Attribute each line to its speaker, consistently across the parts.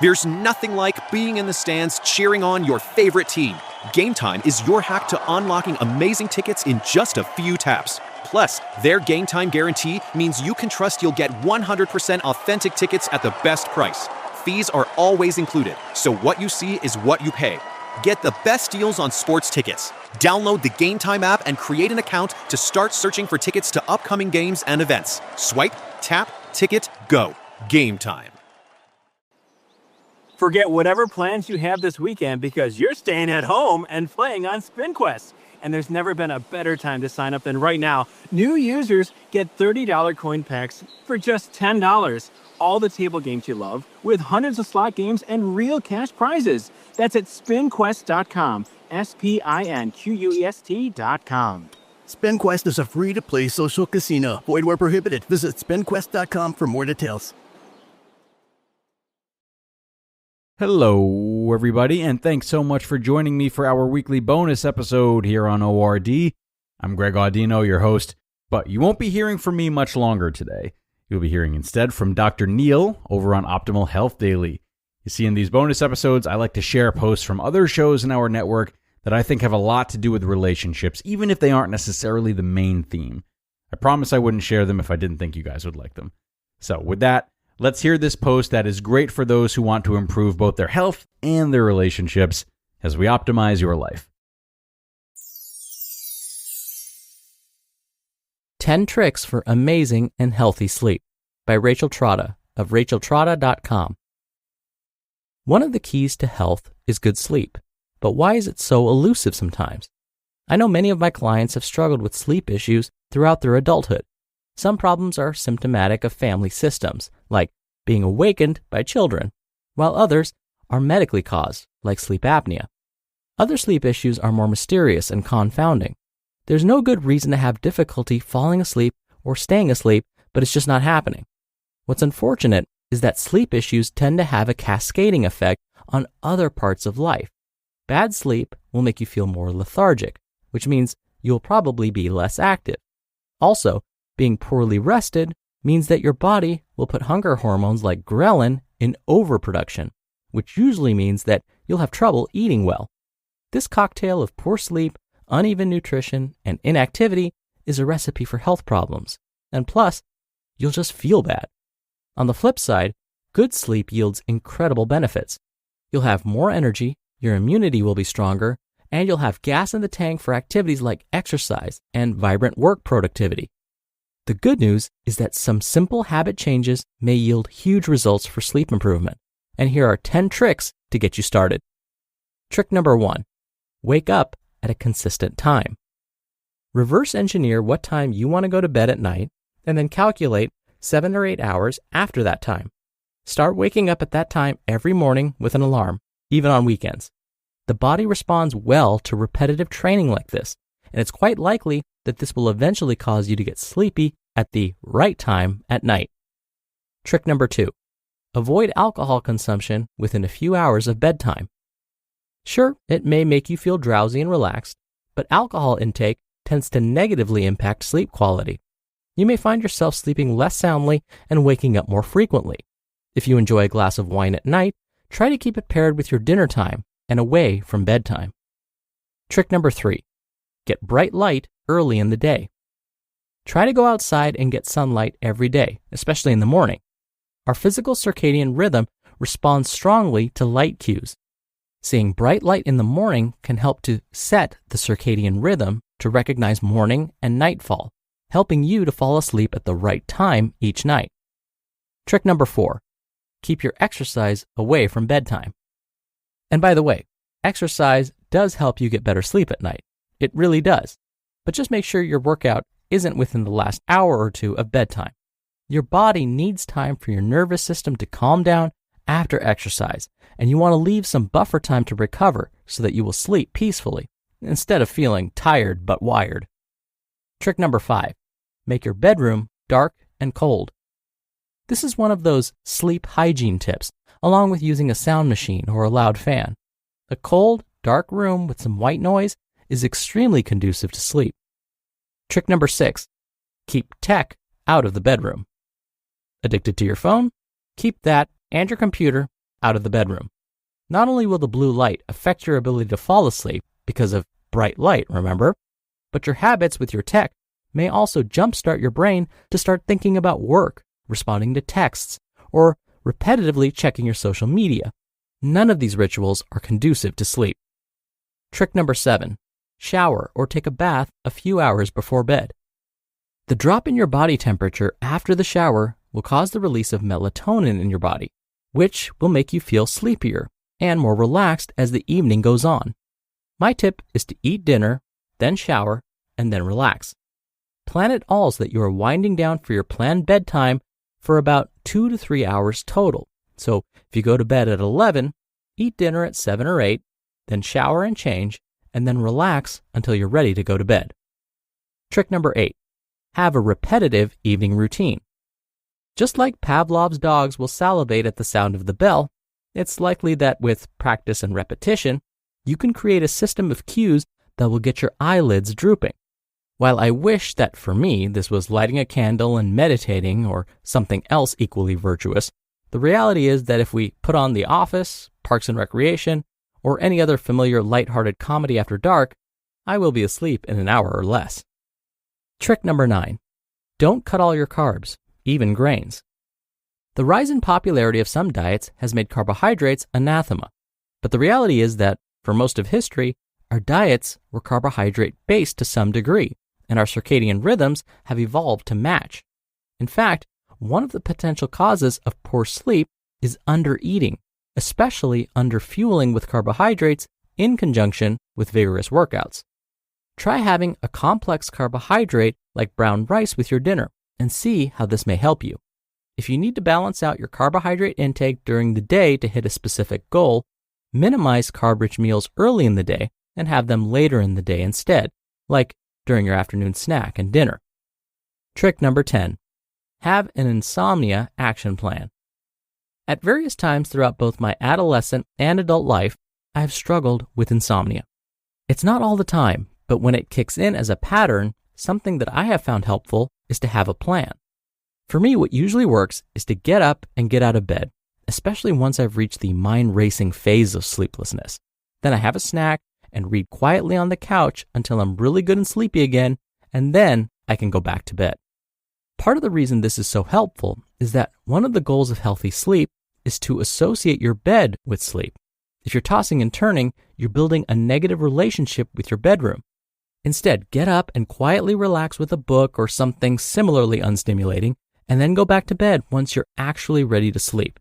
Speaker 1: There's nothing like being in the stands cheering on your favorite team. Game Time is your hack to unlocking amazing tickets in just a few taps. Plus, their Game Time guarantee means you can trust you'll get 100% authentic tickets at the best price. Fees are always included, so what you see is what you pay. Get the best deals on sports tickets. Download the Game Time app and create an account to start searching for tickets to upcoming games and events. Swipe, tap, ticket, go. Game Time.
Speaker 2: Forget whatever plans you have this weekend because you're staying at home and playing on SpinQuest. And there's never been a better time to sign up than right now. New users get $30 coin packs for just $10. All the table games you love with hundreds of slot games and real cash prizes. That's at spinquest.com. SPINQUEST.com.
Speaker 3: SpinQuest is a free-to-play social casino. Void where prohibited. Visit spinquest.com for more details.
Speaker 4: Hello, everybody, and thanks so much for joining me for our weekly bonus episode here on ORD. I'm Greg Audino, your host, but you won't be hearing from me much longer today. You'll be hearing instead from Dr. Neil over on Optimal Health Daily. You see, in these bonus episodes, I like to share posts from other shows in our network that I think have a lot to do with relationships, even if they aren't necessarily the main theme. I promise I wouldn't share them if I didn't think you guys would like them. So with that, let's hear this post that is great for those who want to improve both their health and their relationships as we optimize your life.
Speaker 5: 10 Tricks for Amazing and Healthy Sleep by Rachel Trotta of racheltrotta.com. One of the keys to health is good sleep, but why is it so elusive sometimes? I know many of my clients have struggled with sleep issues throughout their adulthood. Some problems are symptomatic of family systems, like being awakened by children, while others are medically caused, like sleep apnea. Other sleep issues are more mysterious and confounding. There's no good reason to have difficulty falling asleep or staying asleep, but it's just not happening. What's unfortunate is that sleep issues tend to have a cascading effect on other parts of life. Bad sleep will make you feel more lethargic, which means you'll probably be less active. Also, being poorly rested means that your body will put hunger hormones like ghrelin in overproduction, which usually means that you'll have trouble eating well. This cocktail of poor sleep, uneven nutrition, and inactivity is a recipe for health problems. And plus, you'll just feel bad. On the flip side, good sleep yields incredible benefits. You'll have more energy, your immunity will be stronger, and you'll have gas in the tank for activities like exercise and vibrant work productivity. The good news is that some simple habit changes may yield huge results for sleep improvement. And here are 10 tricks to get you started. Trick number 1, wake up at a consistent time. Reverse engineer what time you want to go to bed at night and then calculate 7 or 8 hours after that time. Start waking up at that time every morning with an alarm, even on weekends. The body responds well to repetitive training like this, and it's quite likely that this will eventually cause you to get sleepy at the right time at night. Trick number 2, avoid alcohol consumption within a few hours of bedtime. Sure, it may make you feel drowsy and relaxed, but alcohol intake tends to negatively impact sleep quality. You may find yourself sleeping less soundly and waking up more frequently. If you enjoy a glass of wine at night, try to keep it paired with your dinner time and away from bedtime. Trick number 3, get bright light early in the day. Try to go outside and get sunlight every day, especially in the morning. Our physical circadian rhythm responds strongly to light cues. Seeing bright light in the morning can help to set the circadian rhythm to recognize morning and nightfall, helping you to fall asleep at the right time each night. Trick number 4, keep your exercise away from bedtime. And by the way, exercise does help you get better sleep at night. It really does. But just make sure your workout isn't within the last hour or two of bedtime. Your body needs time for your nervous system to calm down after exercise, and you want to leave some buffer time to recover so that you will sleep peacefully instead of feeling tired but wired. Trick number 5, make your bedroom dark and cold. This is one of those sleep hygiene tips, along with using a sound machine or a loud fan. A cold, dark room with some white noise is extremely conducive to sleep. Trick number 6, keep tech out of the bedroom. Addicted to your phone? Keep that and your computer out of the bedroom. Not only will the blue light affect your ability to fall asleep because of bright light, remember, but your habits with your tech may also jumpstart your brain to start thinking about work, responding to texts, or repetitively checking your social media. None of these rituals are conducive to sleep. Trick number 7, shower or take a bath a few hours before bed. The drop in your body temperature after the shower will cause the release of melatonin in your body, which will make you feel sleepier and more relaxed as the evening goes on. My tip is to eat dinner, then shower, and then relax. Plan it all so that you are winding down for your planned bedtime for about 2 to 3 hours total. So if you go to bed at 11, eat dinner at 7 or 8, then shower and change, and then relax until you're ready to go to bed. Trick number 8, have a repetitive evening routine. Just like Pavlov's dogs will salivate at the sound of the bell, it's likely that with practice and repetition, you can create a system of cues that will get your eyelids drooping. While I wish that for me this was lighting a candle and meditating or something else equally virtuous, the reality is that if we put on The Office, Parks and Recreation, or any other familiar lighthearted comedy after dark, I will be asleep in an hour or less. Trick number 9, don't cut all your carbs, even grains. The rise in popularity of some diets has made carbohydrates anathema, but the reality is that for most of history, our diets were carbohydrate-based to some degree, and our circadian rhythms have evolved to match. In fact, one of the potential causes of poor sleep is undereating, especially underfueling with carbohydrates in conjunction with vigorous workouts. Try having a complex carbohydrate like brown rice with your dinner and see how this may help you. If you need to balance out your carbohydrate intake during the day to hit a specific goal, minimize carb-rich meals early in the day and have them later in the day instead, like during your afternoon snack and dinner. Trick number 10, have an insomnia action plan. At various times throughout both my adolescent and adult life, I have struggled with insomnia. It's not all the time, but when it kicks in as a pattern, something that I have found helpful is to have a plan. For me, what usually works is to get up and get out of bed, especially once I've reached the mind-racing phase of sleeplessness. Then I have a snack and read quietly on the couch until I'm really good and sleepy again, and then I can go back to bed. Part of the reason this is so helpful is that one of the goals of healthy sleep is to associate your bed with sleep. If you're tossing and turning, you're building a negative relationship with your bedroom. Instead, get up and quietly relax with a book or something similarly unstimulating, and then go back to bed once you're actually ready to sleep.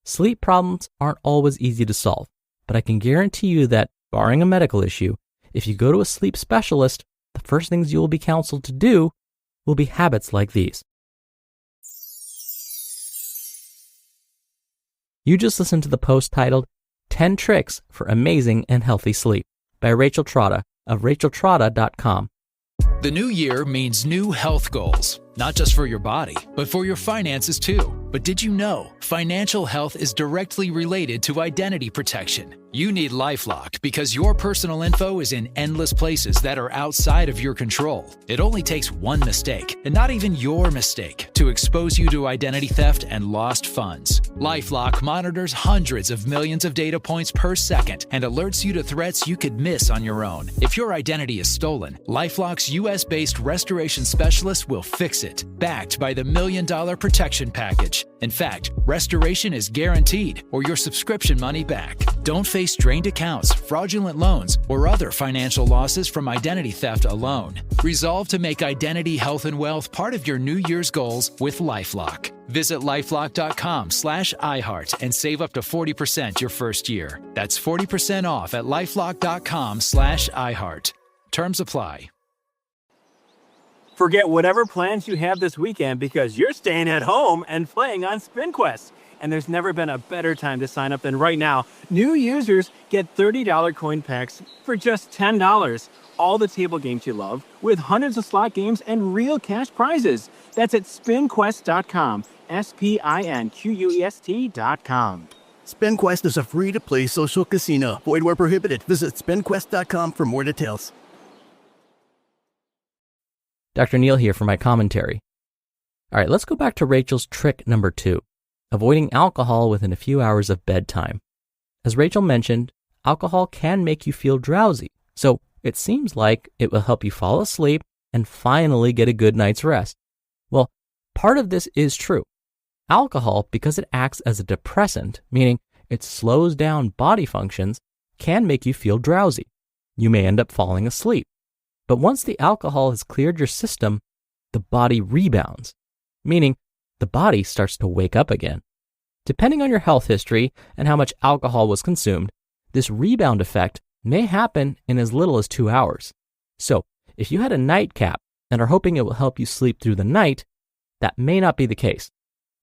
Speaker 5: Sleep problems aren't always easy to solve, but I can guarantee you that, barring a medical issue, if you go to a sleep specialist, the first things you will be counseled to do will be habits like these. You just listened to the post titled 10 Tricks for Amazing and Healthy Sleep by Rachel Trotta of racheltrotta.com.
Speaker 6: The new year means new health goals, not just for your body, but for your finances too. But did you know financial health is directly related to identity protection? You need LifeLock because your personal info is in endless places that are outside of your control. It only takes one mistake, and not even your mistake, to expose you to identity theft and lost funds. LifeLock monitors hundreds of millions of data points per second and alerts you to threats you could miss on your own. If your identity is stolen, LifeLock's US-based restoration specialist will fix it, backed by the $1 Million Protection Package. In fact, restoration is guaranteed or your subscription money back. Don't face drained accounts, fraudulent loans, or other financial losses from identity theft alone. Resolve to make identity, health, and wealth part of your New Year's goals with LifeLock. Visit lifelock.com/iHeart and save up to 40% your first year. That's 40% off at lifelock.com/iHeart. Terms apply.
Speaker 2: Forget whatever plans you have this weekend because you're staying at home and playing on SpinQuest. And there's never been a better time to sign up than right now. New users get $30 coin packs for just $10. All the table games you love with hundreds of slot games and real cash prizes. That's at spinquest.com. SPINQUEST.com.
Speaker 3: SpinQuest is a free-to-play social casino. Void where prohibited. Visit spinquest.com for more details.
Speaker 5: Dr. Neil here for my commentary. All right, let's go back to Rachel's trick number 2. avoiding alcohol within a few hours of bedtime. As Rachel mentioned, alcohol can make you feel drowsy, so it seems like it will help you fall asleep and finally get a good night's rest. Well, part of this is true. Alcohol, because it acts as a depressant, meaning it slows down body functions, can make you feel drowsy. You may end up falling asleep. But once the alcohol has cleared your system, the body rebounds, meaning the body starts to wake up again. Depending on your health history and how much alcohol was consumed, this rebound effect may happen in as little as 2 hours. So, if you had a nightcap and are hoping it will help you sleep through the night, that may not be the case.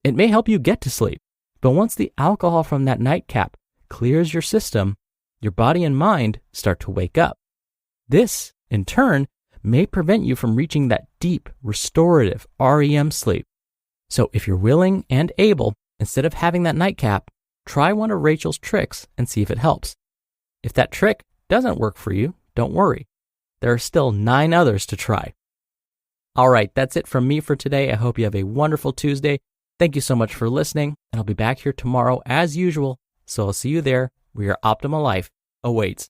Speaker 5: It may help you get to sleep, but once the alcohol from that nightcap clears your system, your body and mind start to wake up. This, in turn, may prevent you from reaching that deep, restorative REM sleep. So if you're willing and able, instead of having that nightcap, try one of Rachel's tricks and see if it helps. If that trick doesn't work for you, don't worry. There are still 9 others to try. All right, that's it from me for today. I hope you have a wonderful Tuesday. Thank you so much for listening, and I'll be back here tomorrow as usual. So I'll see you there where your optimal life awaits.